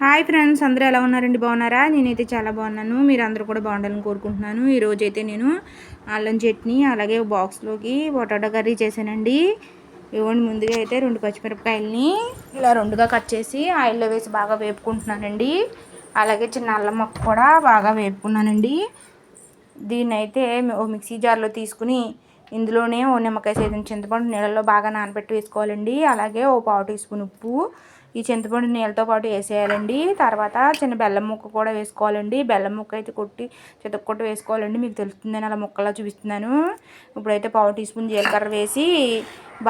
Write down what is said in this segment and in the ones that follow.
Hi friends, అందరూ ఎలా ఉన్నారండి? బాగున్నారా? నేనైతే చాలా బాగున్నాను. మీరు అందరూ కూడా బాగుండాలని కోరుకుంటున్నాను. ఈరోజైతే నేను అల్లం చట్నీ అలాగే బాక్స్లోకి పొటాటో కర్రీ చేశానండి. ఇవ్వండి, ముందుగా అయితే 2 పచ్చిమిరపకాయలని ఇలా 2గా కట్ చేసి ఆయిల్లో వేసి బాగా వేపుకుంటున్నానండి. అలాగే చిన్న అల్లం ముక్క కూడా బాగా వేపుకున్నానండి. దీన్ని అయితే ఓ మిక్సీ జార్లో తీసుకుని ఇందులోనే ఓ నిమ్మకాయ సైజు చింతపండు నీళ్ళలో బాగా నానబెట్టి వేసుకోవాలండి. అలాగే ఓ పావు టీ స్పూన్ ఉప్పు ఈ చింతపండు నీళ్ళతో పాటు వేసేయాలండి. తర్వాత చిన్న బెల్లం ముక్క కూడా వేసుకోవాలండి. బెల్లం ముక్క అయితే కొట్టి చితక్కొట్టి వేసుకోవాలండి. మీకు తెలుస్తుందని అలా ముక్కలా చూపిస్తున్నాను. ఇప్పుడైతే పావు టీ స్పూన్ జీలకర్ర వేసి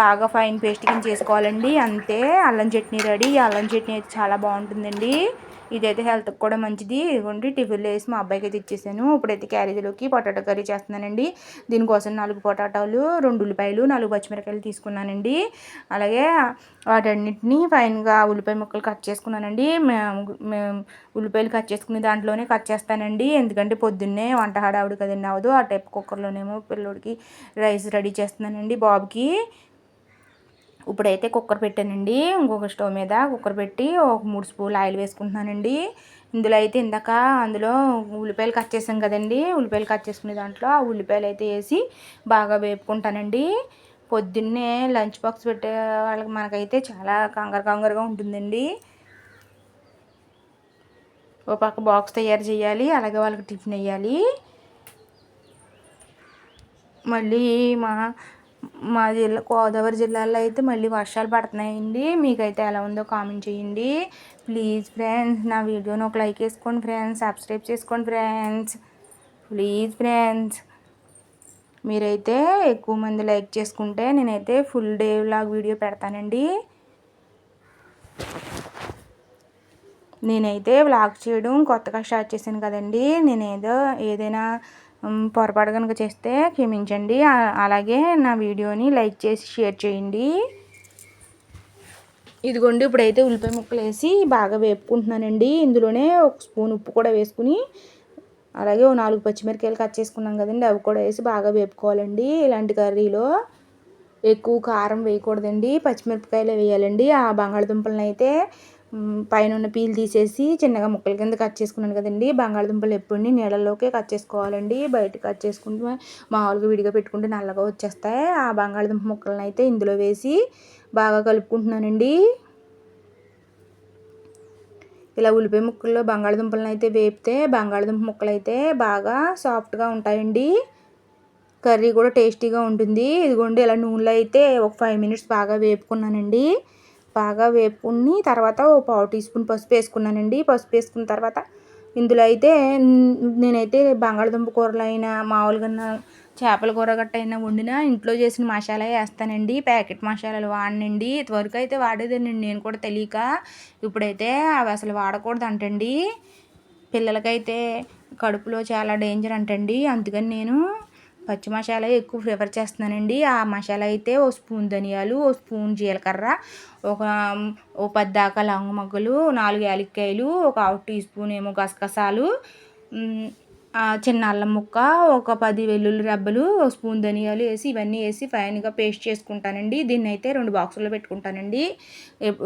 బాగా ఫైన్ పేస్ట్ కింద చేసుకోవాలండి. అంతే, అల్లం చట్నీ రెడీ. ఈ అల్లం చట్నీ అయితే చాలా బాగుంటుందండి. ఇదైతే హెల్త్కి కూడా మంచిది. ఇదిగోండి, టిఫిన్లో వేసి మా అబ్బాయికి అయితే ఇచ్చేసాను. ఇప్పుడైతే క్యారేజీలోకి పొటాటో కర్రీ చేస్తున్నానండి. దీనికోసం 4 పొటాటోలు, 2 ఉల్లిపాయలు, 4 పచ్చిమిరపకాయలు తీసుకున్నానండి. అలాగే వాటన్నిటిని ఫైన్గా ఉల్లిపాయ ముక్కలు కట్ చేసుకున్నానండి. మేము ఉల్లిపాయలు కట్ చేసుకునే దాంట్లోనే కట్ చేస్తానండి. ఎందుకంటే పొద్దున్నే వంట హడావుడి కదండి, అవ్వదు. ఆ టైప్ కుక్కర్లోనేమో పిల్లోడికి రైస్ రెడీ చేస్తున్నానండి, బాబుకి. ఇప్పుడైతే కుక్కర్ పెట్టానండి. ఇంకొక స్టవ్ మీద కుక్కర్ పెట్టి ఒక 3 స్పూన్లు ఆయిల్ వేసుకుంటున్నానండి. ఇందులో అయితే అందులో ఉల్లిపాయలు కట్ చేసాం కదండి, ఉల్లిపాయలు కట్ చేసుకునే దాంట్లో ఆ ఉల్లిపాయలు అయితే వేసి బాగా వేపుకుంటానండి. పొద్దున్నే లంచ్ బాక్స్ పెట్టే వాళ్ళకి మనకైతే చాలా కంగారుగా ఉంటుందండి. ఒక పక్క బాక్స్ తయారు చేయాలి, అలాగే వాళ్ళకి టిఫిన్ వేయాలి. మళ్ళీ మా మా జిల్లా గోదావరి జిల్లాలో అయితే మళ్ళీ వర్షాలు పడుతున్నాయండి. మీకైతే ఎలా ఉందో కామెంట్ చేయండి. ప్లీజ్ ఫ్రెండ్స్, నా వీడియోని ఒక లైక్ వేసుకోండి ఫ్రెండ్స్. సబ్స్క్రైబ్ చేసుకోండి ఫ్రెండ్స్. ప్లీజ్ ఫ్రెండ్స్, మీరైతే ఎక్కువ మంది లైక్ చేసుకుంటే నేనైతే ఫుల్ డే వ్లాగ్ వీడియో పెడతానండి. నేనైతే వ్లాగ్ చేయడం కొత్తగా స్టార్ట్ చేశాను కదండి. ఏదైనా పొరపాటు కనుక చేస్తే క్షమించండి. అలాగే నా వీడియోని లైక్ చేసి షేర్ చేయండి. ఇదిగోండి, ఇప్పుడైతే ఉల్లిపాయ ముక్కలు వేసి బాగా వేపుకుంటున్నానండి. ఇందులోనే ఒక స్పూన్ ఉప్పు కూడా వేసుకుని అలాగే ఓ 4 పచ్చిమిరపకాయలు కట్ చేసుకున్నాం కదండి, అవి కూడా వేసి బాగా వేపుకోవాలండి. ఇలాంటి కర్రీలో ఎక్కువ కారం వేయకూడదండి, పచ్చిమిరపకాయలు వేయాలండి. ఆ బంగాళదుంపలను అయితే పైన ఉన్న పీల్ తీసేసి చిన్నగా ముక్కల కింద కట్ చేసుకున్నాను కదండి. బంగాళదుంపలు ఎప్పుడు నీళ్ళలోకే కట్ చేసుకోవాలండి. బయట కట్ చేసుకుంటే మామూలుగా విడిగా పెట్టుకుంటే నల్లగా వచ్చేస్తాయి. ఆ బంగాళదుంప ముక్కలను అయితే ఇందులో వేసి బాగా కలుపుకుంటున్నానండి. ఇలా ఉల్లిపాయ ముక్కల్లో బంగాళదుంపలను అయితే వేపితే బంగాళదుంప ముక్కలు అయితే బాగా సాఫ్ట్గా ఉంటాయండి. కర్రీ కూడా టేస్టీగా ఉంటుంది. ఇదిగోండి, ఇలా నూనెలో అయితే ఒక 5 మినిట్స్ బాగా వేపుకున్నానండి. బాగా వేపుకుని తర్వాత ఓ పావు టీ స్పూన్ పసుపు వేసుకున్నానండి. పసుపు వేసుకున్న తర్వాత ఇందులో అయితే నేనైతే బంగాళదుంప కూరలు అయినా మామూలుగా చేపల కూర గట్ట అయినా వండినా ఇంట్లో చేసిన మసాలా వేస్తానండి. ప్యాకెట్ మసాలాలు వాడనండి. ఇదివరకు అయితే వాడేదానండి నేను కూడా తెలియక. ఇప్పుడైతే అవి అసలు వాడకూడదు అంటండి. పిల్లలకైతే కడుపులో చాలా డేంజర్ అంటండి. అందుకని నేను పచ్చి మసాలా ఎక్కువ ప్రిఫర్ చేస్తున్నానండి. ఆ మసాలా అయితే ఓ స్పూన్ ధనియాలు, ఓ స్పూన్ జీలకర్ర, ఓ 10 దాకా లవంగ మొగ్గలు, 4 యాలక్కాయలు, ఒక 1/2 టీ స్పూన్ ఏమో గసగసాలు, చిన్న అల్లం ముక్క, ఒక 10 వెల్లుల్లి రెబ్బలు, ఒక స్పూన్ ధనియాలు వేసి ఇవన్నీ వేసి ఫైన్గా పేస్ట్ చేసుకుంటానండి. దీన్ని అయితే 2 బాక్సుల్లో పెట్టుకుంటానండి.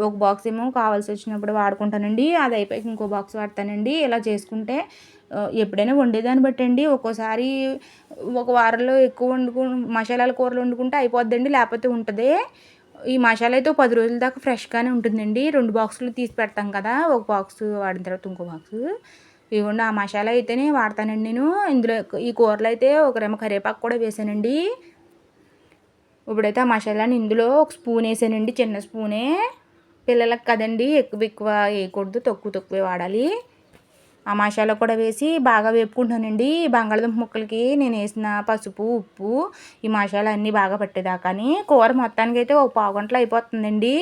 ఒక బాక్స్ ఏమో కావాల్సి వచ్చినప్పుడు వాడుకుంటానండి, అది అయిపోయి ఇంకో బాక్స్ వాడతానండి. ఇలా చేసుకుంటే ఎప్పుడైనా వండేదాన్ని బట్టండి. ఒక్కోసారి ఒక వారంలో ఎక్కువ మసాలాల కూరలు వండుకుంటే అయిపోద్దండి, లేకపోతే ఉంటుంది. ఈ మసాలా అయితే 10 రోజుల దాకా ఫ్రెష్గానే ఉంటుందండి. 2 బాక్సులు తీసి పెడతాం కదా, ఒక బాక్స్ వాడిన తర్వాత ఇంకో బాక్సు. ఇవ్వండి, ఆ మసాలా అయితేనే వాడతానండి నేను. ఇందులో ఈ కూరలో అయితే ఒక రెమ్మ కరివేపాకు కూడా వేసానండి. ఇప్పుడైతే ఆ మసాలాని ఇందులో ఒక స్పూన్ వేసానండి, చిన్న స్పూనే. పిల్లలకు కదండి, ఎక్కువ వేయకూడదు, తక్కువే వాడాలి. ఆ మసాలా కూడా వేసి బాగా వేపుకుంటానండి. బంగాళదుంప ముక్కలకి నేను వేసిన పసుపు, ఉప్పు, ఈ మసాలా అన్నీ బాగా పట్టేదాకాని కూర మొత్తానికి అయితే ఒక పావు గంటలో అయిపోతుందండి.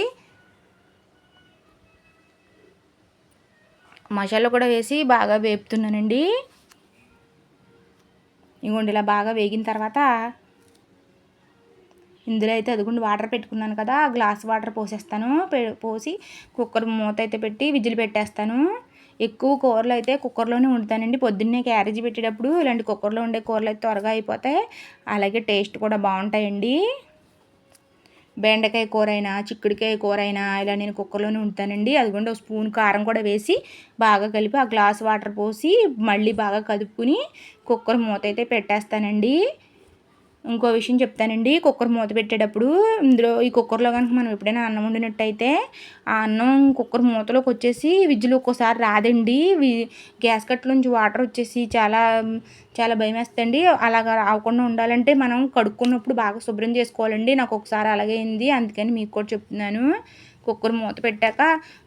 మసాలా కూడా వేసి బాగా వేపుతున్నానండి. ఇంకోండి, ఇలా బాగా వేగిన తర్వాత ఇందులో అయితే అదిగోండి వాటర్ పెట్టుకున్నాను కదా, గ్లాస్ వాటర్ పోసేస్తాను. పోసి కుక్కర్ మూత అయితే పెట్టి విజిల్ పెట్టేస్తాను. ఎక్కువ కూరలు అయితే కుక్కర్లోనే వండుతానండి. పొద్దున్నే క్యారేజీ పెట్టేటప్పుడు ఇలాంటి కుక్కర్లో ఉండే కూరలు అయితే త్వరగా అయిపోతాయి, అలాగే టేస్ట్ కూడా బాగుంటాయండి. బెండకాయ కూర అయినా చిక్కుడుకాయ కూర అయినా ఇలా నేను కుక్కర్లోనే ఉంటానండి. అదిగోండి ఒక స్పూన్ కారం కూడా వేసి బాగా కలిపి ఆ గ్లాస్ వాటర్ పోసి మళ్ళీ బాగా కదుపుకుని కుక్కర్ మూత అయితే పెట్టేస్తానండి. ఇంకో విషయం చెప్తానండి, కుక్కర్ మూత పెట్టేటప్పుడు ఈ కుక్కర్లో కనుక మనం ఎప్పుడైనా అన్నం వండినట్టయితే ఆ అన్నం కుక్కర్ మూతలోకి వచ్చేసి విజిల్ ఒక్కోసారి రాదండి. గ్యాస్ కట్టలోంచి వాటర్ వచ్చేసి చాలా చాలా భయం వేస్తుందండి. అలాగా రాకుండా ఉండాలంటే మనం కడుక్కున్నప్పుడు బాగా శుభ్రం చేసుకోవాలండి. నాకు ఒకసారి అలాగే అయింది, అందుకని మీకు కూడా చెప్తున్నాను. కుక్కర్ మూత పెట్టాక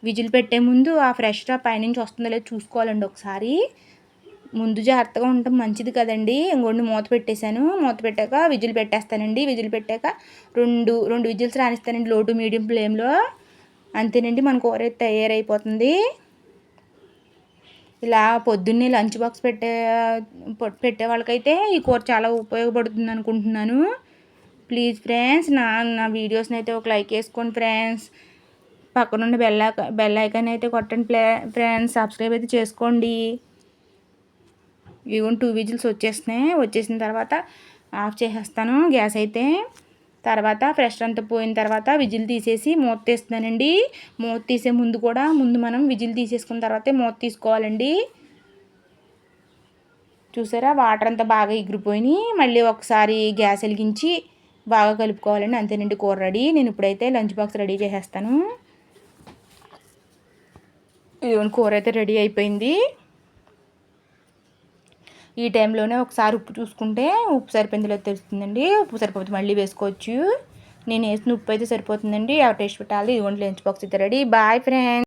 విజిల్ పెట్టే ముందు ఆ ఫ్రెష్ పైనుంచి వస్తుందో లేదో చూసుకోవాలండి ఒకసారి. ముందు జాగ్రత్తగా ఉండటం మంచిది కదండి. ఇంకొండి మూత పెట్టేశాను. మూత పెట్టాక విజిల్ పెట్టేస్తానండి. విజిల్ పెట్టాక రెండు విజిల్స్ రానిస్తానండి లో టు మీడియం ఫ్లేమ్లో. అంతేనండి, మన కూర అయితే తయారైపోతుంది. ఇలా పొద్దున్నే లంచ్ బాక్స్ పెట్టే వాళ్ళకైతే ఈ కూర చాలా ఉపయోగపడుతుంది అనుకుంటున్నాను. ప్లీజ్ ఫ్రెండ్స్, నా వీడియోస్ని అయితే ఒక లైక్ వేసుకోండి ఫ్రెండ్స్. పక్కనున్న బెల్ ఐకాన్ అయితే కొట్టండి ఫ్రెండ్స్. సబ్స్క్రైబ్ అయితే చేసుకోండి. ఇవన్నీ 2 విజిల్స్ వచ్చేసినాయి. వచ్చేసిన తర్వాత ఆఫ్ చేసేస్తాను గ్యాస్ అయితే. తర్వాత ప్రెషర్ అంతా పోయిన తర్వాత విజిల్ తీసేసి మూత తీస్తున్నానండి. మూత తీసే ముందు మనం విజిల్ తీసేసుకున్న తర్వాతే మూత తీసుకోవాలండి. చూసారా, వాటర్ అంతా బాగా ఎగిరిపోయినాయి. మళ్ళీ ఒకసారి గ్యాస్ వెలిగించి బాగా కలుపుకోవాలండి. అంతేనండి, కూర రెడీ. నేను ఇప్పుడైతే లంచ్ బాక్స్ రెడీ చేసేస్తాను. ఇదిగోండి, కూర అయితే రెడీ అయిపోయింది. ఈ టైంలోనే ఒకసారి ఉప్పు చూసుకుంటే ఉప్పు సరిపోయిందో తెలుస్తుందండి. ఉప్పు సరిపోతే మళ్ళీ వేసుకోవచ్చు. నేను వేసిన ఉప్పు అయితే సరిపోతుందండి. ఎవరు టేస్ట్ పెట్టాలి. ఇదిగోండి లంచ్ బాక్స్ అయితే రెడీ. Bye friends.